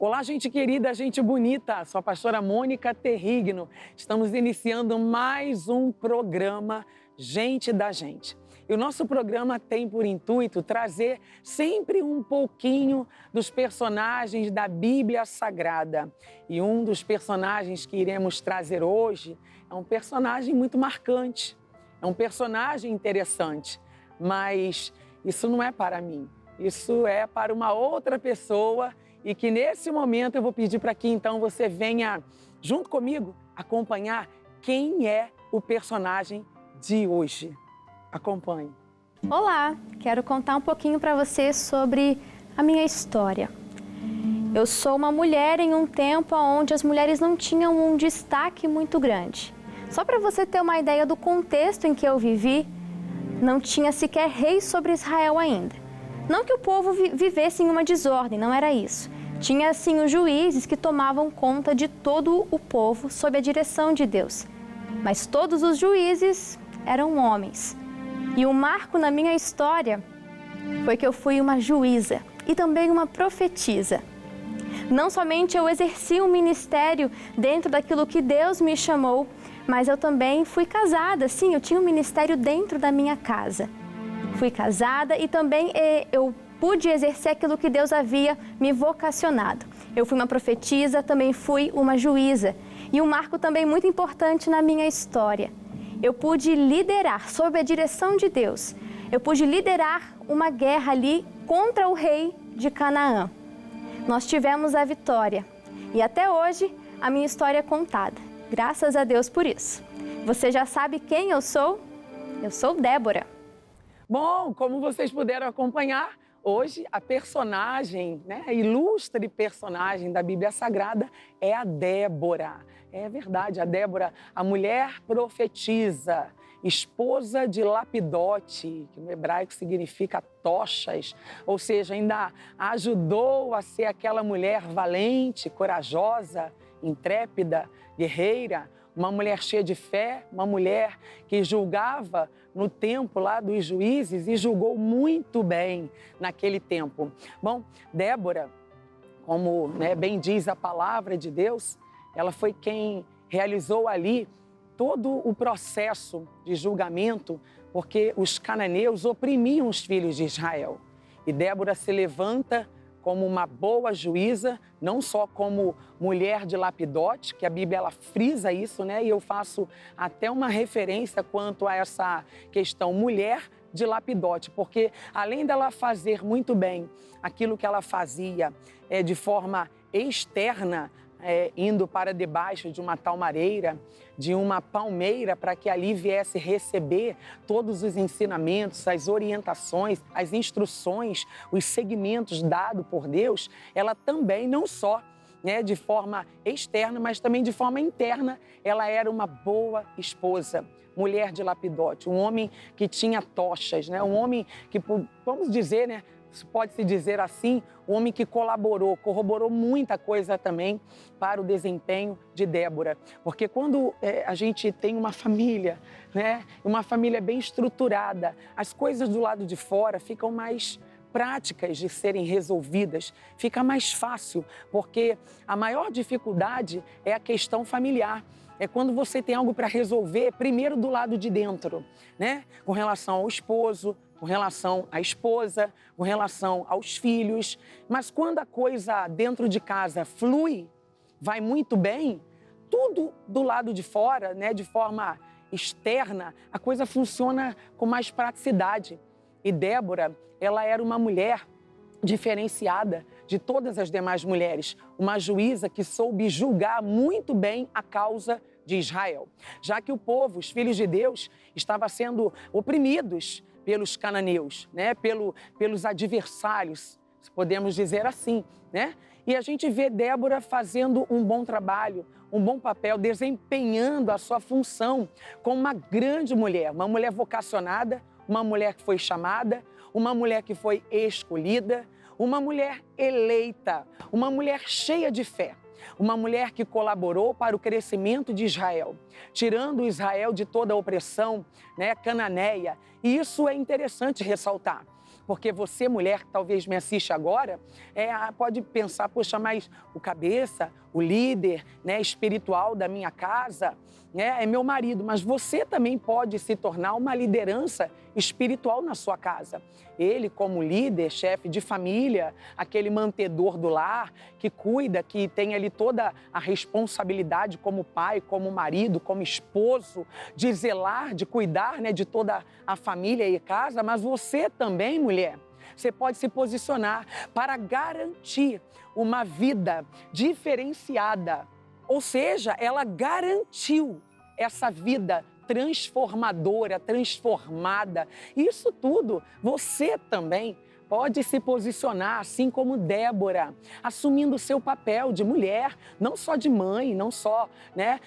Olá, gente querida, gente bonita, sou a pastora Mônica Terrigno. Estamos iniciando mais um programa Gente da Gente. E o nosso programa tem por intuito trazer sempre um pouquinho dos personagens da Bíblia Sagrada. E um dos personagens que iremos trazer hoje é um personagem muito marcante, é um personagem interessante, mas isso não é para mim, isso é para uma outra pessoa. E que nesse momento eu vou pedir para que então você venha junto comigo acompanhar quem é o personagem de hoje. Acompanhe. Olá, quero contar um pouquinho para você sobre a minha história. Eu sou uma mulher em um tempo onde as mulheres não tinham um destaque muito grande. Só para você ter uma ideia do contexto em que eu vivi, não tinha sequer rei sobre Israel ainda. Não que o povo vivesse em uma desordem, não era isso. Tinha, sim, os juízes que tomavam conta de todo o povo sob a direção de Deus. Mas todos os juízes eram homens. E o marco na minha história foi que eu fui uma juíza e também uma profetisa. Não somente eu exerci um ministério dentro daquilo que Deus me chamou, mas eu também fui casada, sim, eu tinha um ministério dentro da minha casa. Fui casada e também eu pude exercer aquilo que Deus havia me vocacionado. Eu fui uma profetisa, também fui uma juíza. E um marco também muito importante na minha história. Eu pude liderar, sob a direção de Deus, eu pude liderar uma guerra ali contra o rei de Canaã. Nós tivemos a vitória. E até hoje a minha história é contada. Graças a Deus por isso. Você já sabe quem eu sou? Eu sou Débora. Bom, como vocês puderam acompanhar, hoje a personagem, a ilustre personagem da Bíblia Sagrada é a Débora. É verdade, a Débora, a mulher profetisa, esposa de Lapidote, que no hebraico significa tochas, ou seja, ainda ajudou a ser aquela mulher valente, corajosa, intrépida, guerreira, uma mulher cheia de fé, uma mulher que julgava no tempo lá dos juízes e julgou muito bem naquele tempo. Bom, Débora, como bem diz a palavra de Deus, ela foi quem realizou ali todo o processo de julgamento, porque os cananeus oprimiam os filhos de Israel. E Débora se levanta como uma boa juíza, não só como mulher de Lapidote, que a Bíblia ela frisa isso, e eu faço até uma referência quanto a essa questão mulher de Lapidote, porque além dela fazer muito bem aquilo que ela fazia de forma externa, indo para debaixo de uma talmareira, de uma palmeira, para que ali viesse receber todos os ensinamentos, as orientações, as instruções, os segmentos dados por Deus, ela também não só de forma externa, mas também de forma interna, ela era uma boa esposa, mulher de Lapidote, um homem que tinha tochas, um homem que, vamos dizer, pode-se dizer assim, um homem que corroborou muita coisa também para o desempenho de Débora. Porque quando a gente tem uma família, uma família bem estruturada, as coisas do lado de fora ficam mais práticas de serem resolvidas, fica mais fácil, porque a maior dificuldade é a questão familiar. É quando você tem algo para resolver, primeiro do lado de dentro, com relação ao esposo, com relação à esposa, com relação aos filhos. Mas quando a coisa dentro de casa flui, vai muito bem, tudo do lado de fora, de forma externa, a coisa funciona com mais praticidade. E Débora, ela era uma mulher diferenciada de todas as demais mulheres, uma juíza que soube julgar muito bem a causa de Israel, já que o povo, os filhos de Deus, estava sendo oprimidos pelos cananeus, pelos adversários, podemos dizer assim, E a gente vê Débora fazendo um bom trabalho, um bom papel, desempenhando a sua função como uma grande mulher, uma mulher vocacionada, uma mulher que foi chamada, uma mulher que foi escolhida, uma mulher eleita, uma mulher cheia de fé. Uma mulher que colaborou para o crescimento de Israel, tirando Israel de toda a opressão cananeia. E isso é interessante ressaltar, Porque você, mulher, que talvez me assiste agora, pode pensar, poxa, mas o cabeça, o líder, né, espiritual da minha casa, né, é meu marido. Mas você também pode se tornar uma liderança espiritual na sua casa. Ele, como líder, chefe de família, aquele mantedor do lar, que cuida, que tem ali toda a responsabilidade como pai, como marido, como esposo, de zelar, de cuidar, né, de toda a família e casa. Mas você também, mulher, você pode se posicionar para garantir uma vida diferenciada. Ou seja, ela garantiu essa vida transformadora, transformada. Isso tudo, você também pode se posicionar, assim como Débora, assumindo o seu papel de mulher, não só de mãe, não só, né,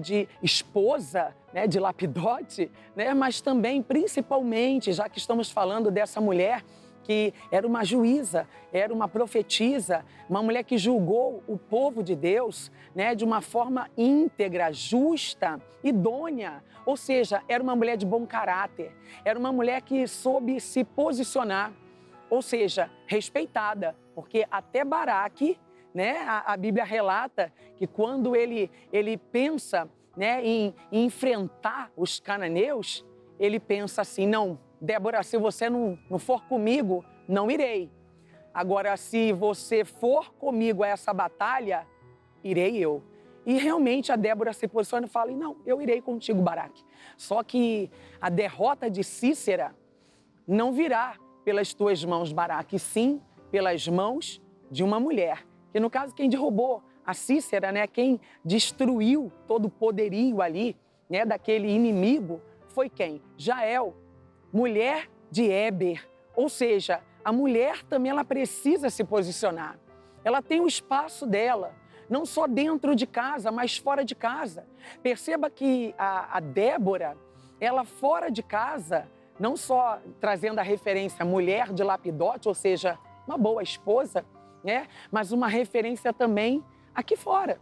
de esposa, né, de lapidote, né, mas também, principalmente, já que estamos falando dessa mulher que era uma juíza, era uma profetisa, uma mulher que julgou o povo de Deus, né, de uma forma íntegra, justa, idônea. Ou seja, era uma mulher de bom caráter, era uma mulher que soube se posicionar, ou seja, respeitada, porque até Baraque, né, a Bíblia relata que quando ele pensa, né, em enfrentar os cananeus, ele pensa assim, não, Débora, se você não for comigo, não irei. Agora, se você for comigo a essa batalha, irei eu. E realmente a Débora se posiciona e fala, não, eu irei contigo, Baraque. Só que a derrota de Cícera não virá pelas tuas mãos, Baraque, sim pelas mãos de uma mulher. Que no caso, quem derrubou a Cícera, né, quem destruiu todo o poderio ali, né, daquele inimigo, foi quem? Jael, mulher de Éber. Ou seja, a mulher também ela precisa se posicionar. Ela tem o espaço dela, não só dentro de casa, mas fora de casa. Perceba que a Débora, ela fora de casa, não só trazendo a referência mulher de lapidote, ou seja, uma boa esposa, né? Mas uma referência também aqui fora.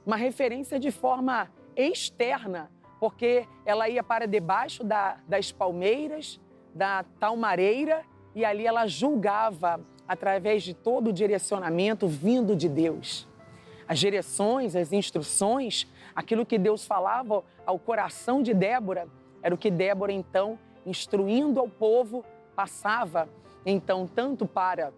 Uma referência de forma externa, porque ela ia para debaixo das palmeiras, da talmareira, e ali ela julgava através de todo o direcionamento vindo de Deus. As direções, as instruções, aquilo que Deus falava ao coração de Débora, era o que Débora, então, instruindo ao povo, passava, então, tanto para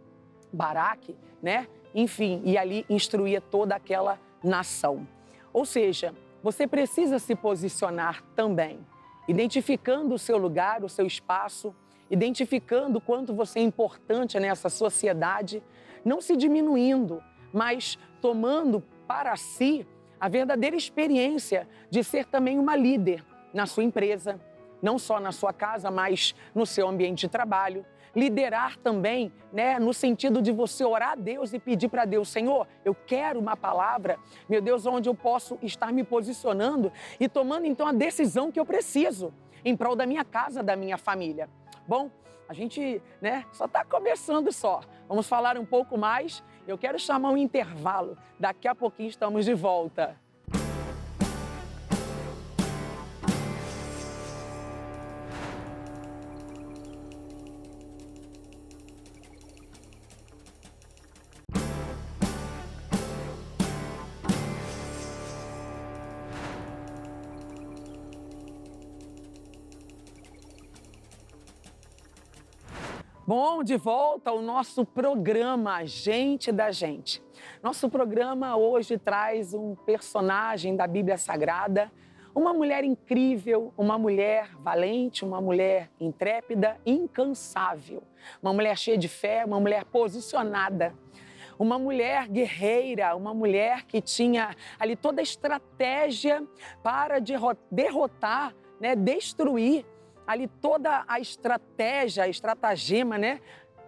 Baraque, né? Enfim, e ali instruía toda aquela nação. Ou seja, você precisa se posicionar também, identificando o seu lugar, o seu espaço, identificando o quanto você é importante nessa sociedade, não se diminuindo, mas tomando para si a verdadeira experiência de ser também uma líder na sua empresa, não só na sua casa, mas no seu ambiente de trabalho. Liderar também, né, no sentido de você orar a Deus e pedir para Deus, Senhor, eu quero uma palavra, meu Deus, onde eu posso estar me posicionando e tomando então a decisão que eu preciso em prol da minha casa, da minha família. Bom, a gente, né, só está começando só. Vamos falar um pouco mais. Eu quero chamar um intervalo. Daqui a pouquinho estamos de volta. Bom, de volta ao nosso programa Gente da Gente. Nosso programa hoje traz um personagem da Bíblia Sagrada, uma mulher incrível, uma mulher valente, uma mulher intrépida, incansável, uma mulher cheia de fé, uma mulher posicionada, uma mulher guerreira, uma mulher que tinha ali toda a estratégia para derrotar, né, destruir ali toda a estratégia, a estratagema, né,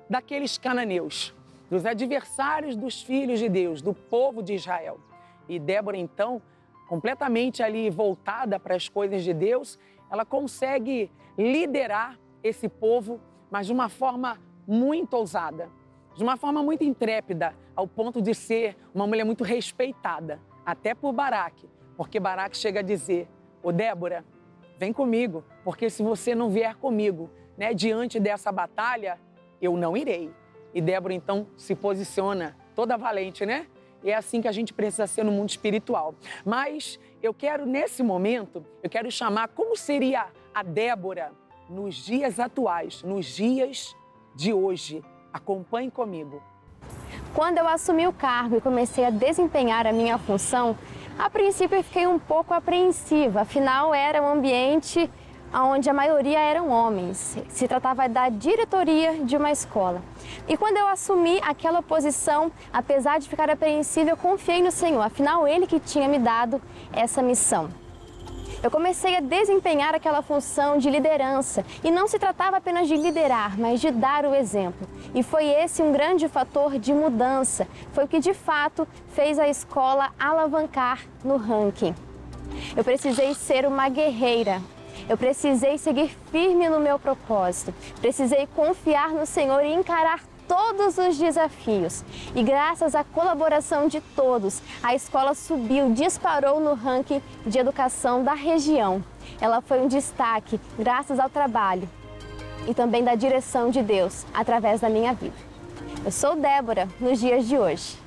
daqueles cananeus, dos adversários dos filhos de Deus, do povo de Israel. E Débora, então, completamente ali voltada para as coisas de Deus, ela consegue liderar esse povo, mas de uma forma muito ousada, de uma forma muito intrépida, ao ponto de ser uma mulher muito respeitada, até por Baraque, porque Baraque chega a dizer, ô Débora, vem comigo, porque se você não vier comigo, né, diante dessa batalha, eu não irei. E Débora, então, se posiciona toda valente, né? E é assim que a gente precisa ser no mundo espiritual. Mas eu quero, nesse momento, eu quero chamar como seria a Débora nos dias atuais, nos dias de hoje. Acompanhe comigo. Quando eu assumi o cargo e comecei a desempenhar a minha função, a princípio eu fiquei um pouco apreensiva, afinal era um ambiente onde a maioria eram homens. Se tratava da diretoria de uma escola. E quando eu assumi aquela posição, apesar de ficar apreensiva, eu confiei no Senhor, afinal Ele que tinha me dado essa missão. Eu comecei a desempenhar aquela função de liderança e não se tratava apenas de liderar, mas de dar o exemplo. E foi esse um grande fator de mudança, foi o que de fato fez a escola alavancar no ranking. Eu precisei ser uma guerreira, eu precisei seguir firme no meu propósito, precisei confiar no Senhor e encarar todos os desafios. E graças à colaboração de todos, a escola subiu, disparou no ranking de educação da região. Ela foi um destaque graças ao trabalho e também da direção de Deus através da minha vida. Eu sou Débora nos dias de hoje.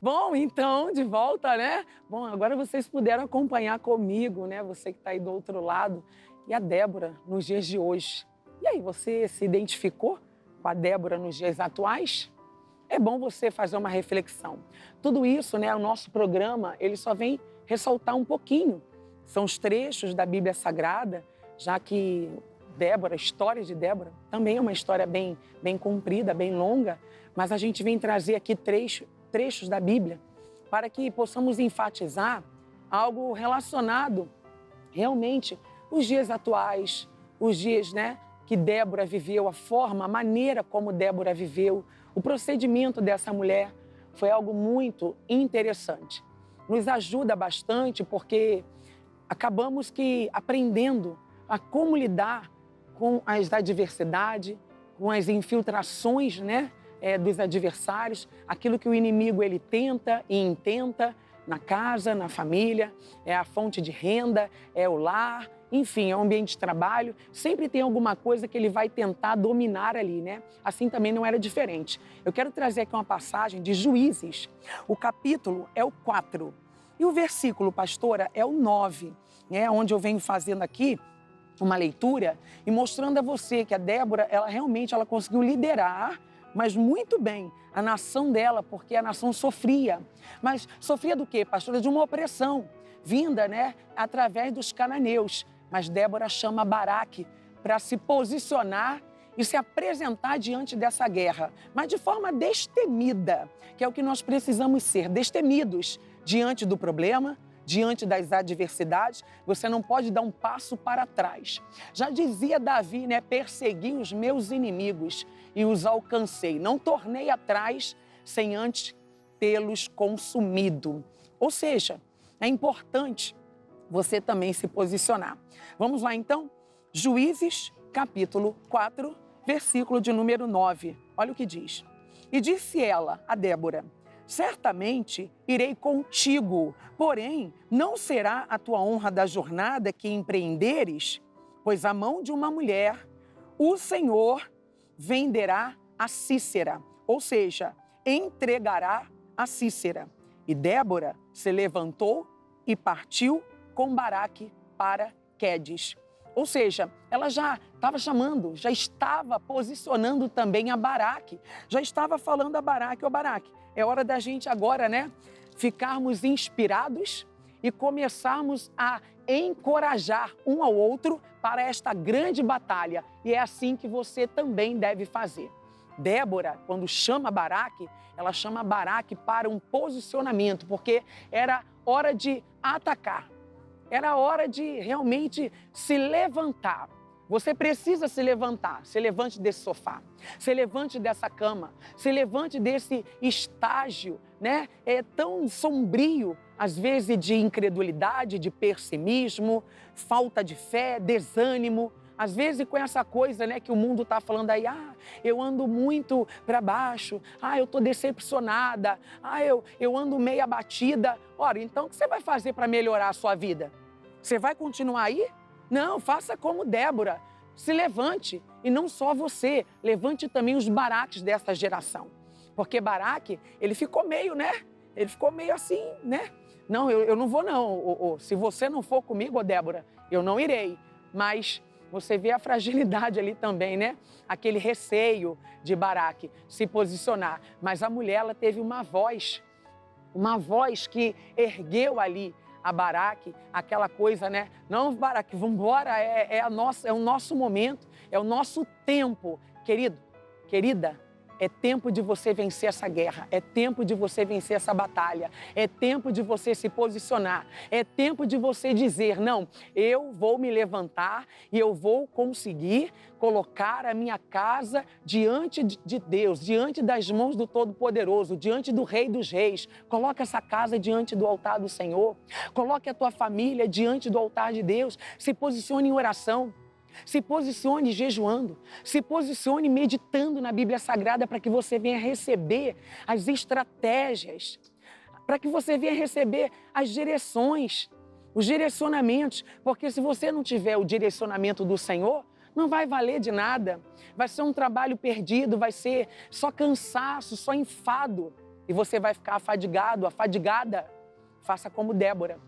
Bom, então, de volta, né? Bom, agora vocês puderam acompanhar comigo, né? Você que está aí do outro lado. E a Débora nos dias de hoje. E aí, você se identificou com a Débora nos dias atuais? É bom você fazer uma reflexão. Tudo isso, né, o nosso programa, ele só vem ressaltar um pouquinho. São os trechos da Bíblia Sagrada, já que Débora, a história de Débora, também é uma história bem comprida, bem longa, mas a gente vem trazer aqui trechos da Bíblia para que possamos enfatizar algo relacionado realmente os dias atuais, os dias, né, que Débora viveu, a forma, a maneira como Débora viveu, o procedimento dessa mulher foi algo muito interessante. Nos ajuda bastante porque acabamos que aprendendo a como lidar com as adversidades, com as infiltrações, né, dos adversários, aquilo que o inimigo ele tenta e intenta na casa, na família, é a fonte de renda, é o lar, enfim, é o ambiente de trabalho, sempre tem alguma coisa que ele vai tentar dominar ali, né? Assim também não era diferente. Eu quero trazer aqui uma passagem de Juízes. O capítulo é o 4 e o versículo, pastora, é o 9, né? Onde eu venho fazendo aqui uma leitura e mostrando a você que a Débora, ela realmente conseguiu liderar, mas muito bem, a nação dela, porque a nação sofria. Mas sofria do quê, pastora? De uma opressão vinda, né, através dos cananeus. Mas Débora chama Baraque para se posicionar e se apresentar diante dessa guerra, mas de forma destemida, que é o que nós precisamos ser, destemidos diante do problema, diante das adversidades. Você não pode dar um passo para trás. Já dizia Davi, né, persegui os meus inimigos e os alcancei. Não tornei atrás sem antes tê-los consumido. Ou seja, é importante você também se posicionar. Vamos lá então? Juízes, capítulo 4, versículo de número 9. Olha o que diz. E disse ela a Débora, certamente irei contigo, porém não será a tua honra da jornada que empreenderes, pois a mão de uma mulher o Senhor venderá a Císera, ou seja, entregará a Císera. E Débora se levantou e partiu com Baraque para Quedes. Ou seja, ela já estava chamando, já estava posicionando também a Baraque, já estava falando a Baraque, ô Baraque, é hora da gente agora, né, ficarmos inspirados e começarmos a encorajar um ao outro para esta grande batalha. E é assim que você também deve fazer. Débora, quando chama Baraque, ela chama Baraque para um posicionamento, porque era hora de atacar. Era hora de realmente se levantar. Você precisa se levantar. Se levante desse sofá, se levante dessa cama, se levante desse estágio, né? É tão sombrio, às vezes de incredulidade, de pessimismo, falta de fé, desânimo. Às vezes com essa coisa, né, que o mundo está falando aí, eu ando muito para baixo, eu estou decepcionada, eu ando meio abatida. Ora, então o que você vai fazer para melhorar a sua vida? Você vai continuar aí? Não, faça como Débora, se levante E não só você, levante também os Baraques dessa geração. Porque Baraque, ele ficou meio, né? Ele ficou meio assim, né? Não, eu não vou não. Se você não for comigo, Débora, eu não irei. Mas você vê a fragilidade ali também, né? Aquele receio de Baraque se posicionar. Mas a mulher, ela teve uma voz que ergueu ali a Baraque, aquela coisa, né? Não, Baraque, vamos embora, é o nosso momento, é o nosso tempo. Querido, querida, é tempo de você vencer essa guerra, é tempo de você vencer essa batalha, é tempo de você se posicionar, é tempo de você dizer, não, eu vou me levantar e eu vou conseguir colocar a minha casa diante de Deus, diante das mãos do Todo-Poderoso, diante do Rei dos Reis. Coloque essa casa diante do altar do Senhor, coloque a tua família diante do altar de Deus, se posicione em oração. Se posicione jejuando, se posicione meditando na Bíblia Sagrada para que você venha receber as estratégias, para que você venha receber as direções, os direcionamentos, porque se você não tiver o direcionamento do Senhor, não vai valer de nada, vai ser um trabalho perdido, vai ser só cansaço, só enfado e você vai ficar afadigado, afadigada. Faça como Débora.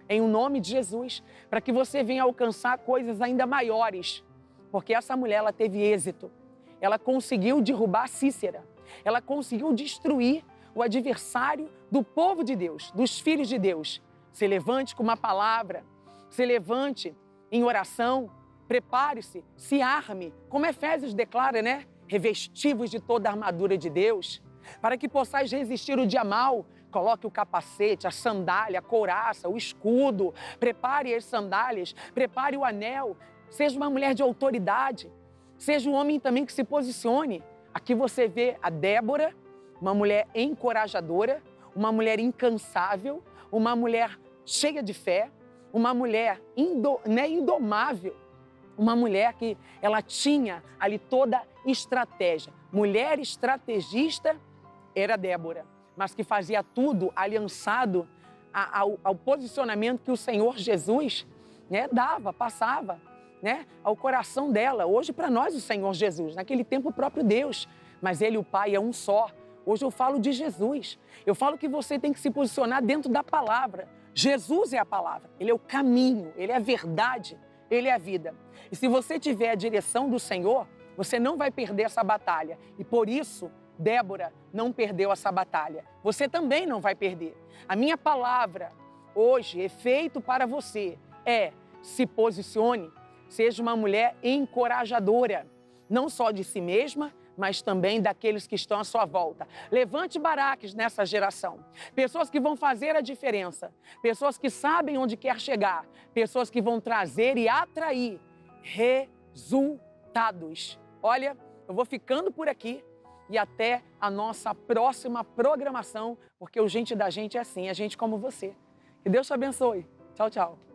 Em o nome de Jesus, para que você venha alcançar coisas ainda maiores. Porque essa mulher, ela teve êxito. Ela conseguiu derrubar Cícera. Ela conseguiu destruir o adversário do povo de Deus, dos filhos de Deus. Se levante com uma palavra, se levante em oração, prepare-se, se arme, como Efésios declara, né? Revestivos de toda a armadura de Deus, para que possais resistir o dia mau. Coloque o capacete, a sandália, a couraça, o escudo. Prepare as sandálias, prepare o anel. Seja uma mulher de autoridade. Seja um homem também que se posicione. Aqui você vê a Débora, uma mulher encorajadora, uma mulher incansável, uma mulher cheia de fé, uma mulher indomável, uma mulher que ela tinha ali toda estratégia. Mulher estrategista era Débora, mas que fazia tudo aliançado ao posicionamento que o Senhor Jesus, né, dava, passava, né, ao coração dela. Hoje, para nós, o Senhor Jesus, naquele tempo, o próprio Deus, mas Ele e o Pai é um só. Hoje eu falo de Jesus. Eu falo que você tem que se posicionar dentro da palavra. Jesus é a palavra, Ele é o caminho, Ele é a verdade, Ele é a vida. E se você tiver a direção do Senhor, você não vai perder essa batalha. E por isso, Débora não perdeu essa batalha. Você também não vai perder. A minha palavra hoje, efeito para você, é: se posicione, seja uma mulher encorajadora, não só de si mesma, mas também daqueles que estão à sua volta. Levante Baraques nessa geração. Pessoas que vão fazer a diferença, pessoas que sabem onde quer chegar, pessoas que vão trazer e atrair resultados. Olha, eu vou ficando por aqui. E até a nossa próxima programação, porque o Gente da Gente é assim, é gente como você. Que Deus te abençoe. Tchau, tchau.